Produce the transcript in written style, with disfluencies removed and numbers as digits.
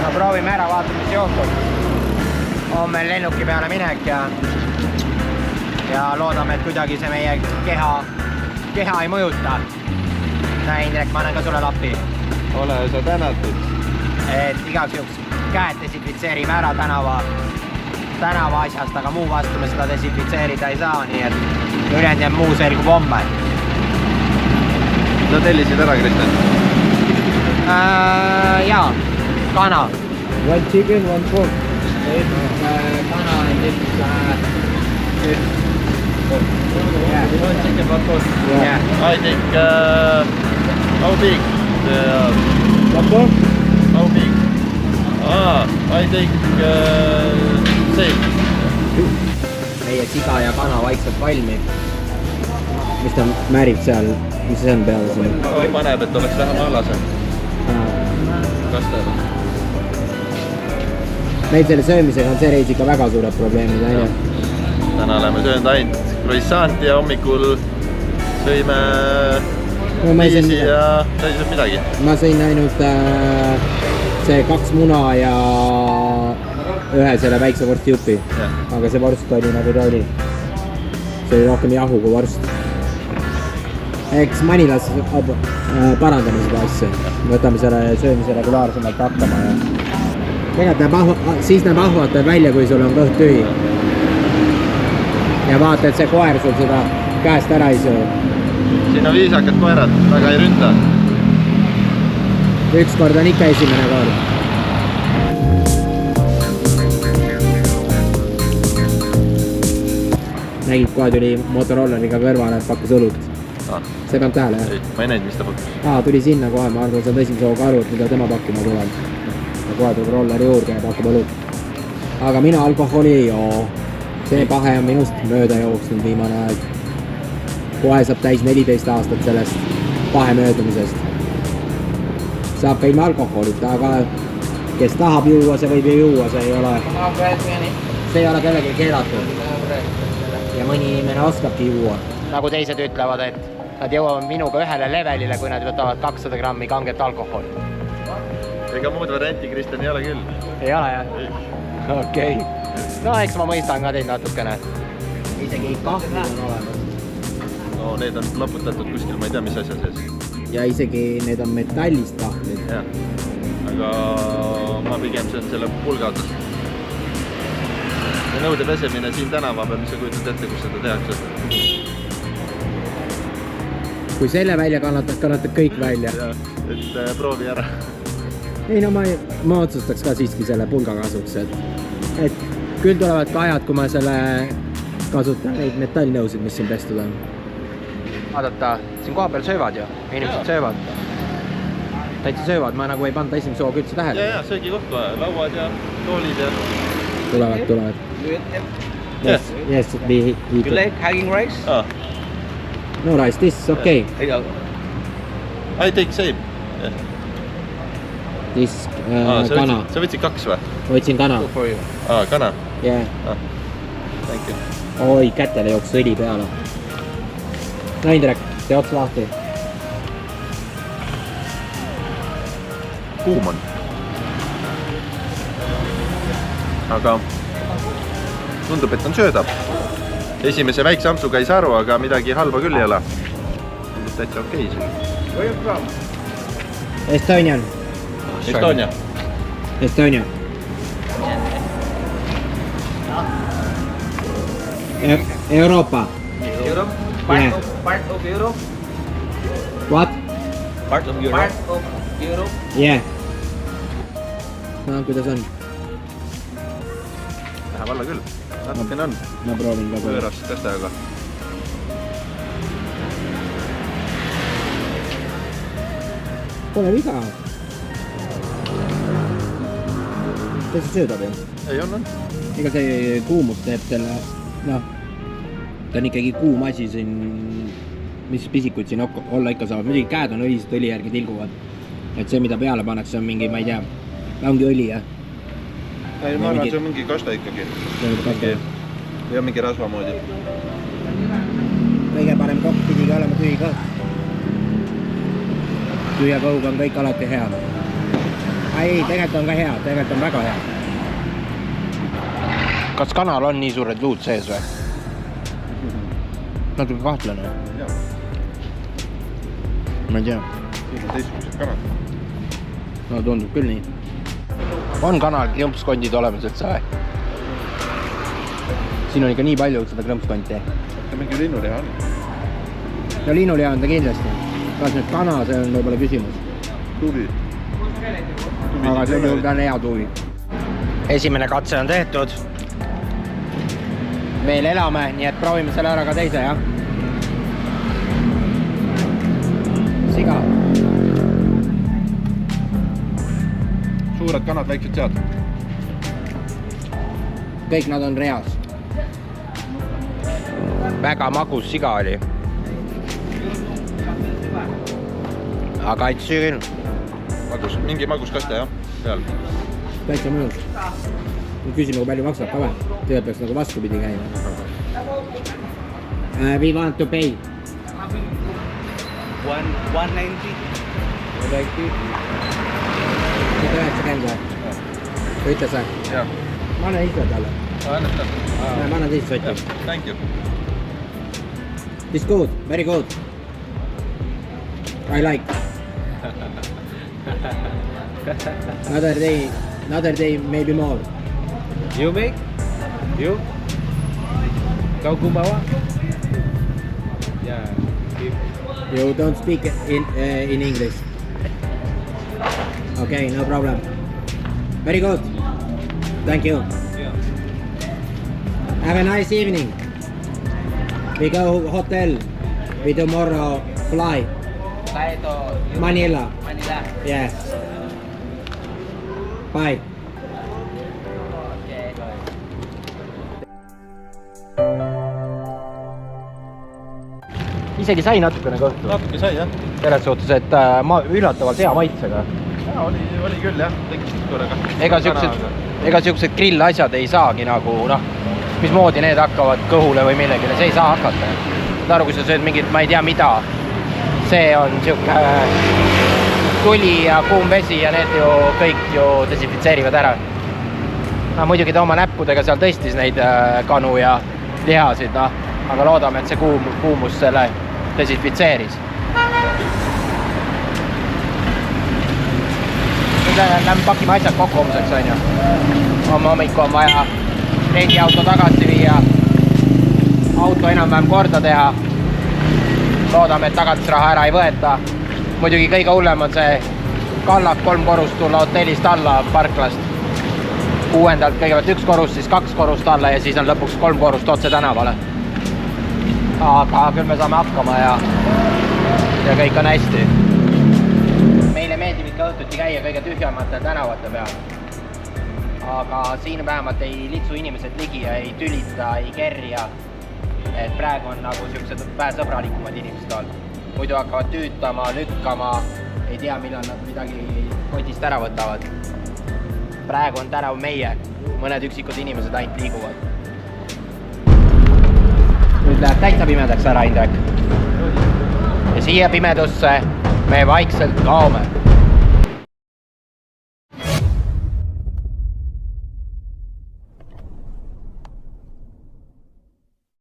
No proovime ära, vaatame, mis juhtub. On meil lennuki peale minek ja loodame, et kuidagi see meie keha ei mõjuta. Näe, Indrek, ma annan ka sulle lappi. Ole sa tänatud. Et igaks juhuks käed desinfitseerime ära tänava asjast, aga muu vastu me seda desinfitseerida ei saa, nii et ülejäänud jääb muu selgub homme. No tellisid ära, Kristjan? Jaa, kana. One chicken, one pork. Kana and this yeah. One chicken, one pork. Yeah. I think, how big? One pork? How big? I think, same. Meie siga ja kana vaikselt valmib. Mis ta määrib seal? Mis see on peale siin? Paneb, et oleks vähem alasem. Kas ta? Meil selle söömisega on see reis ikka väga suured probleemid, on ju? Täna oleme söönud ainult croissanti ja hommikul sõime viisi ja sõisime midagi. Ma sõin ainult see 2 muna ja ühe selle väikse vorstijupi. Aga see vorst oli nagu ta oli. See oli rohkem jahu kui vorst. Eks Manilas parandame seda asja. Võtame selle söömise regulaarsemalt hakkama ja siis näeb ahvatab välja, kui sul on kõht tühi. Ja vaata, et see koer sul seda käest ära ei söö. Siin on viisakad koerad, väga ei rünta. Üks kord on ikka esimene kord. Nägid, kohe tuli Motoroleriga kõrvale, et pakkus õlut. See peab tähele, jah? Ma ei näinud, mis ta pakkus. Tuli sinna kohe, ma arvan, see on esimese hooga aru, et mida tema pakkuma tuleb. Ja kohe tuleb rolleri juurde ja pakub õlut. Aga mina alkoholi ei joo. See pahe on minust mööda jooksnud viimane aeg. Kohe saab täis 14 aastat sellest pahe möödumisest. Saab ka ilma alkoholita, aga kes tahab juua, see võib ju juua, see ei ole kellegi keelatud. Ja mõni inimene oskabki juua. Nagu teised ütlevad, et nad jõuavad minuga ühele levelile, kui nad võtavad 200 grammi kanget alkoholi. Ega muud varianti, Kristjan, ei ole küll. Ei ole, jah? Okei. No, eks ma mõistan ka teid natukene. Isegi kahvlid on olemas. No, need on loputatud kuskil, ma ei tea, mis asja sees. Ja isegi need on metallist kahvlid. Jah. Aga ma pigem söön selle pulgaga. Ja nõude pesemine siin tänava peal, mis sa kujutad ette, kus seda tehakse? Kui selle välja kannatad kõik välja. Ja, et proovi ära. Ei, no ma otsustaks ka siiski selle pulga kasuks, et küll tulevad ka ajad, kui ma selle kasutan neid metallnõusid, mis siin pestud on. Vaadata, siin koha peal söövad ju, inimesed söövad. Täitsa söövad, ma nagu ei panda esimese hooga üldse tähele. Ja, söögi kohta, lauad ja toolid ja... Tulevad. Yes, we eat. You like hanging rice? No rice, this is okay. I take same. This kana. Sa võtsid 2 või? Võtsin kana. Kana? Yeah. Thank you. Oi, kätele jooks õli peale. No Indrek, tee ots lahti. Kuum on. Aga tundub, et on söödav. Esimese väikse ampsuga ei saa aru, aga midagi halba küll ei ole. Tundub täitsa okei siin. Where you from? Estonian. Estonia. Euroopa. Europe? Part of Europe? What? Part of Europe. Part of Europe? Yeah. No, kuidas on? Läheb alla küll. Natukene on. Ma proovin ka. Võõras kästajaga. Pole viga. Täitsa söödab ju. Ei on. Ega see kuumus teeb selle, noh, ta on ikkagi kuum asi siin, mis pisikuid siin olla ikka saavad. Muidugi käed on õlised, õli järgi tilguvad. Et see, mida peale pannakse, on mingi, ma ei tea, ongi õli, jah? Ei, ma arvan, see on mingi kasta ikkagi. Või on mingi rasva moodi. Kõige parem kokk pidigi olema tühi kõht. Tühja kõhuga on kõik alati hea. ei, tegelikult on ka hea, tegelikult on väga hea. Kas kanal on nii suured luud sees või? Natuke kahtlane. Ma ei tea. Siin on teistsugused kanad. No tundub küll nii. On kanal krõmpskondid olemas üldse või? Siin on ikka nii palju seda krõmpskonti. Mingi linnuliha on. No linnuliha on ta kindlasti. Kas nüüd kana, see on võib-olla küsimus. Tuvi. Aga see on hea tuvi. Esimene katse on tehtud. Veel elame, nii et proovime selle ära ka teise, jah? Siga. Suured kanad, väiksed sead. Kõik nad on reas. Väga magus siga oli. Aga et süü küll. Magus, mingi maguskaste, jah? Peal. Täitsa mõnus. Nüüd küsime, kui palju maksab ka või? Tegelikult peaks nagu vastupidi käima. We want to pay. 190. 90 või? Ütle sa. Jah. Ma annan ise talle. Annetan. Ma annan teist sotti. Thank you. It's good, very good. I like. Another day, maybe more. You make? You? Kau kumbawa? Yeah. You don't speak in English. Okay, no problem. Very good. Thank you. Yeah. Have a nice evening. We go hotel. We tomorrow fly. Fly to Manila. Manila. Yes. Bye. Okay. Isegi sai natukene kõhtu. Natuke sai, jah? Selles suhtes, et üllatavalt hea maitsega. Ja, oli küll, jah. Tekkis korraga. Ega siuksed grillasjad ei saagi nagu, noh, mismoodi need hakkavad kõhule või millegile, see ei saa hakata. Saad aru, kui sa sööd mingit, ma ei tea mida, see on siuke tuli ja kuum vesi ja need ju kõik ju desinfitseerivad ära. No, muidugi ta oma näppudega seal tõstis neid kanu ja lihasid, noh, aga loodame, et see kuumus selle desinfitseeris. Nüüd lähme pakime asjad kokku homseks, on ju. Homme hommiku on vaja rendiauto tagasi viia, auto enam-vähem korda teha. Loodame, et tagatisraha ära ei võeta. Muidugi kõige hullem on see kallak 3 korust tulla hotellist alla parklast. 6. kõigepealt 1 korus, siis 2 korust alla ja siis on lõpuks 3 korust otse tänavale. Aga küll me saame hakkama ja kõik on hästi. Meile meeldib ikka õhtuti käia kõige tühjamatel tänavate peal. Aga siin vähemalt ei litsu inimesed ligi ja ei tülita, ei kerja. Et praegu on nagu siuksed vähesõbralikumad inimesed olnud. Muidu hakkavad tüütama, lükkama, ei tea, millal nad midagi kotist ära võtavad. Praegu on tänav meie, mõned üksikud inimesed ainult liiguvad. Nüüd läheb täitsa pimedaks ära, Indrek. Ja siia pimedusse me vaikselt kaome.